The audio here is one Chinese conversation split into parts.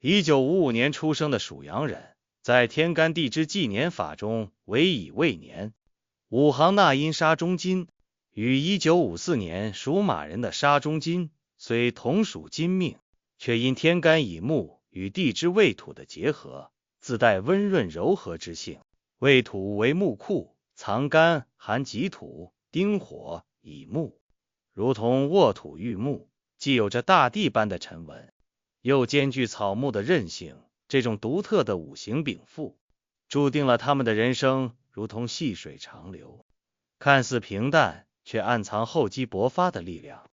1955年出生的属羊人，在天干地支纪年法中为乙未年，五行纳音杀中金，与1954年属马人的杀中金虽同属金命，却因天干乙木与地支未土的结合，自带温润柔和之性。未土为木库，藏干含己土，丁火乙木，如同沃土育木，既有着大地般的沉稳，又兼具草木的韧性。这种独特的五行禀赋，注定了他们的人生如同细水长流，看似平淡，却暗藏厚积薄发的力量。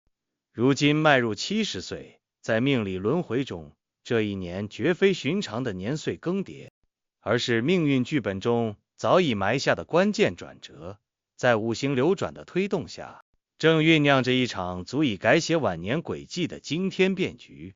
如今迈入70岁，在命理轮回中，这一年绝非寻常的年岁更迭，而是命运剧本中早已埋下的关键转折。在五行流转的推动下，正酝酿着一场足以改写晚年轨迹的惊天变局。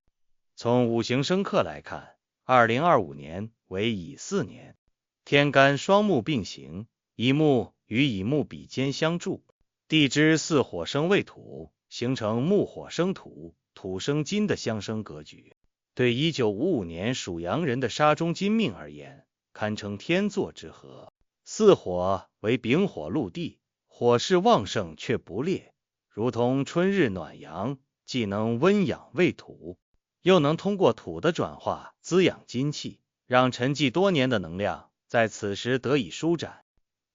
从五行生克来看，2025年为乙巳年，天干双木并行，乙木与乙木比肩相助，地支巳火生未土，形成木火生土，土生金的相生格局。对1955年属羊人的杀中金命而言，堪称天作之合。巳火为丙火禄地，火势旺盛却不烈，如同春日暖阳，既能温养未土，又能通过土的转化滋养金气，让沉寂多年的能量在此时得以舒展。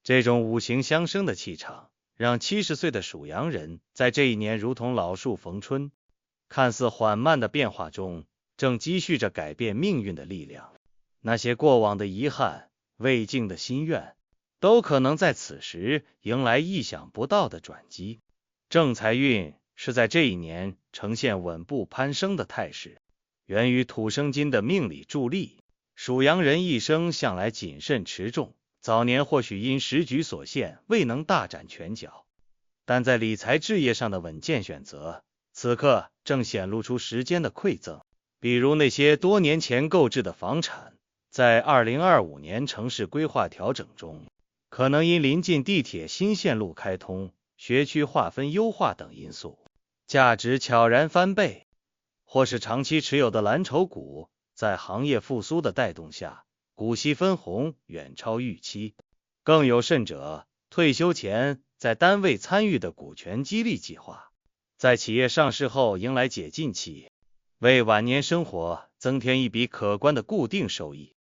这种五行相生的气场，让70岁的属羊人在这一年如同老树逢春，看似缓慢的变化中，正积蓄着改变命运的力量。那些过往的遗憾、未尽的心愿，都可能在此时迎来意想不到的转机。正财运是在这一年呈现稳步攀升的态势，源于土生金的命理助力。属羊人一生向来谨慎持重，早年或许因时局所限未能大展拳脚，但在理财置业上的稳健选择，此刻正显露出时间的馈赠。比如那些多年前购置的房产，在2025年城市规划调整中，可能因临近地铁新线路开通、学区划分优化等因素，价值悄然翻倍；或是长期持有的蓝筹股，在行业复苏的带动下，股息分红远超预期。更有甚者，退休前在单位参与的股权激励计划，在企业上市后迎来解禁期，为晚年生活增添一笔可观的固定收益。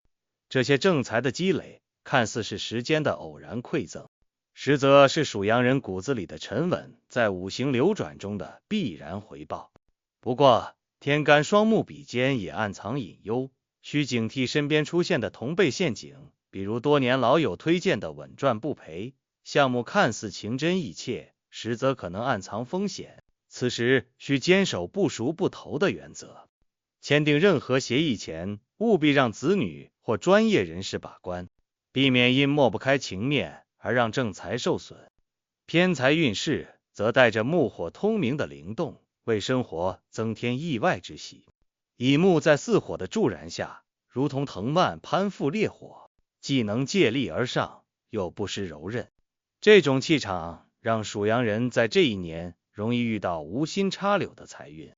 这些正财的积累，看似是时间的偶然馈赠，实则是属羊人骨子里的沉稳在五行流转中的必然回报。不过，天干双木比肩也暗藏隐忧，需警惕身边出现的同辈陷阱，比如多年老友推荐的稳赚不赔项目，看似情真意切，实则可能暗藏风险。此时需坚守不熟不投的原则，签订任何协议前，务必让子女或专业人士把关，避免因抹不开情面而让正财受损。偏财运势则带着木火通明的灵动，为生活增添意外之喜。乙木在巳火的助燃下，如同藤蔓攀附烈火，既能借力而上，又不失柔韧。这种气场让属羊人在这一年容易遇到无心插柳的财运，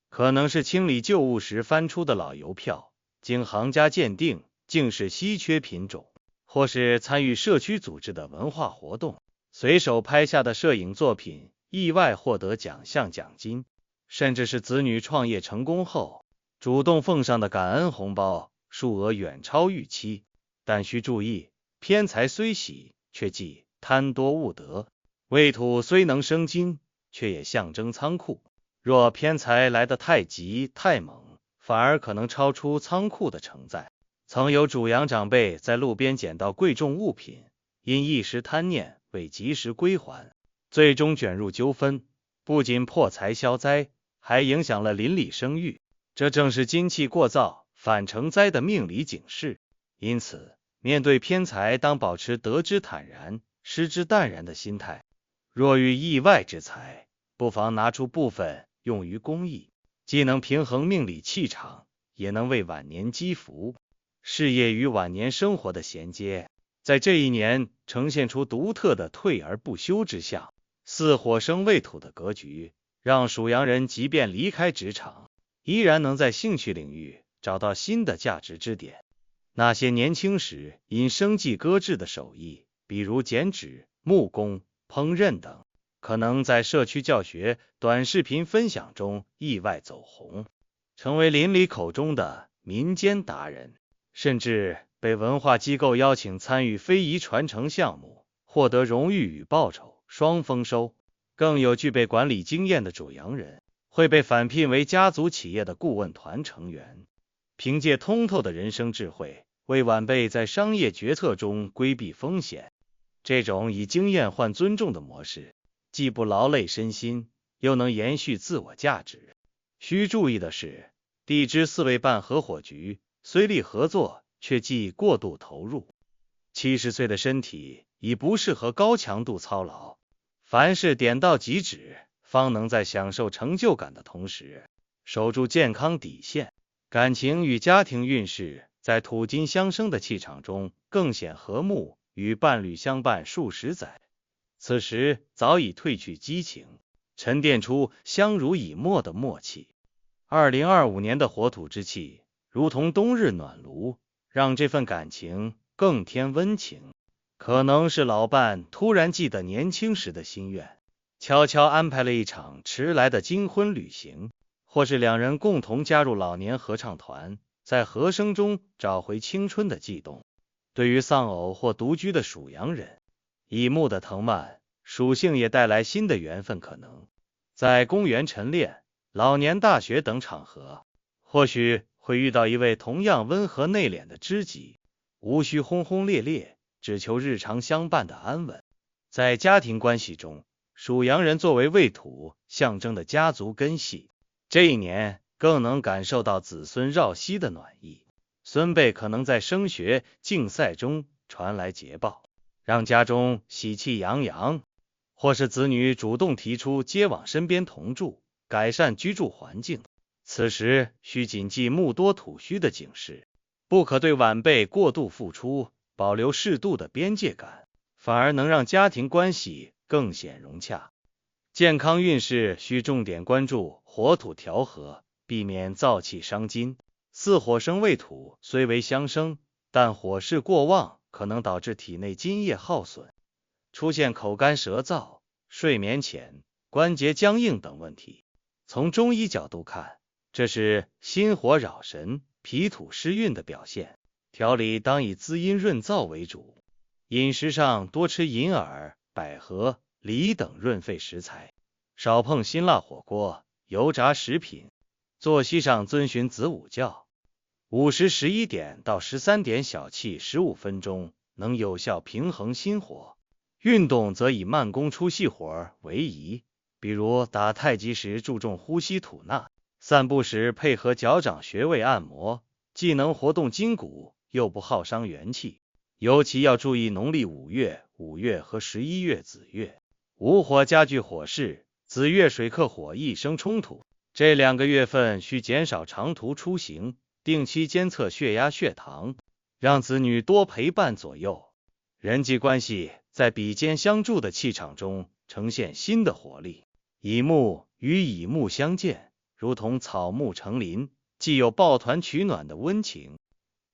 可能是清理旧物时翻出的老邮票，经行家鉴定竟是稀缺品种，或是参与社区组织的文化活动，随手拍下的摄影作品意外获得奖项奖金，甚至是子女创业成功后主动奉上的感恩红包，数额远超预期。但需注意，偏财虽喜，却忌贪多误得。未土虽能生金，却也象征仓库，若偏财来得太急太猛，反而可能超出仓库的承载。曾有主羊长辈在路边捡到贵重物品，因一时贪念未及时归还，最终卷入纠纷，不仅破财消灾，还影响了邻里声誉。这正是金气过燥反成灾的命理警示。因此，面对偏财，当保持得之坦然，失之淡然的心态。若遇意外之财，不妨拿出部分用于公益，既能平衡命理气场，也能为晚年积福。事业与晚年生活的衔接，在这一年呈现出独特的退而不休之象。巳火生未土的格局，让属羊人即便离开职场，依然能在兴趣领域找到新的价值支点。那些年轻时因生计搁置的手艺，比如剪纸、木工、烹饪等，可能在社区教学、短视频分享中意外走红，成为邻里口中的民间达人，甚至被文化机构邀请参与非遗传承项目，获得荣誉与报酬双丰收。更有具备管理经验的主阳人，会被返聘为家族企业的顾问团成员，凭借通透的人生智慧，为晚辈在商业决策中规避风险。这种以经验换尊重的模式，既不劳累身心，又能延续自我价值。需注意的是，地支四位办合伙局，虽力合作，却忌过度投入。70岁的身体已不适合高强度操劳，凡事点到即止，方能在享受成就感的同时，守住健康底线。感情与家庭运势在土金相生的气场中更显和睦，与伴侣相伴数十载，此时早已褪去激情，沉淀出相濡以沫的默契。2025年的火土之气，如同冬日暖炉，让这份感情更添温情。可能是老伴突然记得年轻时的心愿，悄悄安排了一场迟来的金婚旅行，或是两人共同加入老年合唱团，在和声中找回青春的悸动。对于丧偶或独居的属羊人，乙木的藤蔓属性也带来新的缘分可能。在公园晨练、老年大学等场合，或许会遇到一位同样温和内敛的知己，无需轰轰烈烈，只求日常相伴的安稳。在家庭关系中，属羊人作为未土象征的家族根系，这一年更能感受到子孙绕膝的暖意。孙辈可能在升学竞赛中传来捷报，让家中喜气洋洋，或是子女主动提出接往身边同住，改善居住环境。此时需谨记木多土虚的警示，不可对晚辈过度付出，保留适度的边界感，反而能让家庭关系更显融洽。健康运势需重点关注火土调和，避免燥气伤筋。巳火生未土，虽为相生，但火势过旺，可能导致体内津液耗损，出现口干舌燥、睡眠浅、关节僵硬等问题。从中医角度看，这是心火扰神、脾土失运的表现。调理当以滋阴润燥为主，饮食上多吃银耳、百合、梨等润肺食材，少碰辛辣火锅、油炸食品。作息上遵循子午觉，午时11点到13点小憩15分钟，能有效平衡心火。运动则以慢工出细活为宜，比如打太极时注重呼吸吐纳，散步时配合脚掌穴位按摩，既能活动筋骨，又不耗伤元气。尤其要注意农历5月和11月子月，午火加剧火势，子月水克火易生冲突。这2个月份需减少长途出行，定期监测血压血糖，让子女多陪伴左右。人际关系在比肩相助的气场中呈现新的活力。乙木与乙木相见，如同草木成林，既有抱团取暖的温情，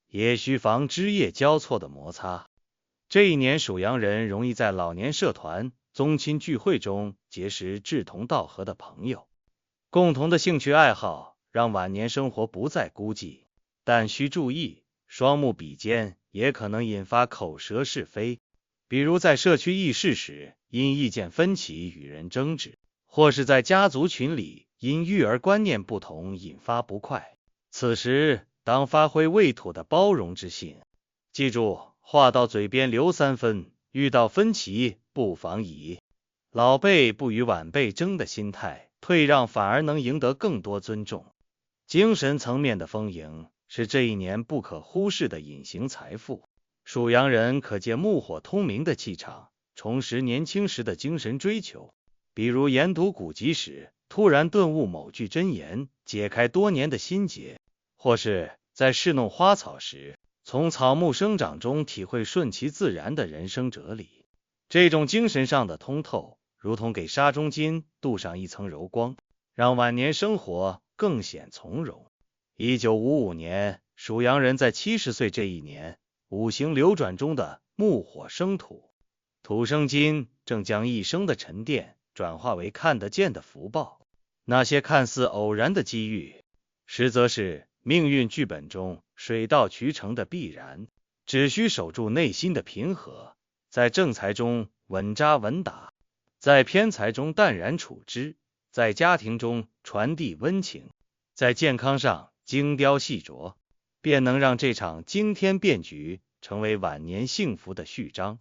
也需防枝叶交错的摩擦。这一年属羊人容易在老年社团、宗亲聚会中结识志同道合的朋友，共同的兴趣爱好让晚年生活不再孤寂，但需注意，双目比肩也可能引发口舌是非，比如在社区议事时因意见分歧与人争执，或是在家族群里因育儿观念不同引发不快。此时当发挥未土的包容之性，记住话到嘴边留3分，遇到分歧不妨以老辈不与晚辈争的心态退让，反而能赢得更多尊重。精神层面的丰盈是这一年不可忽视的隐形财富。属羊人可借木火通明的气场，重拾年轻时的精神追求，比如研读古籍时突然顿悟某句真言，解开多年的心结，或是在侍弄花草时，从草木生长中体会顺其自然的人生哲理。这种精神上的通透，如同给沙中金镀上一层柔光，让晚年生活更显从容。1955年，属羊人在70岁这一年，五行流转中的木火生土，土生金，正将一生的沉淀转化为看得见的福报。那些看似偶然的机遇，实则是命运剧本中水到渠成的必然。只需守住内心的平和，在正财中稳扎稳打，在偏财中淡然处之，在家庭中传递温情，在健康上精雕细琢，便能让这场惊天变局成为晚年幸福的序章。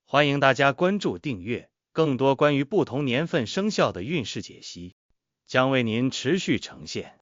欢迎大家关注订阅，更多关于不同年份生肖的运势解析将为您持续呈现。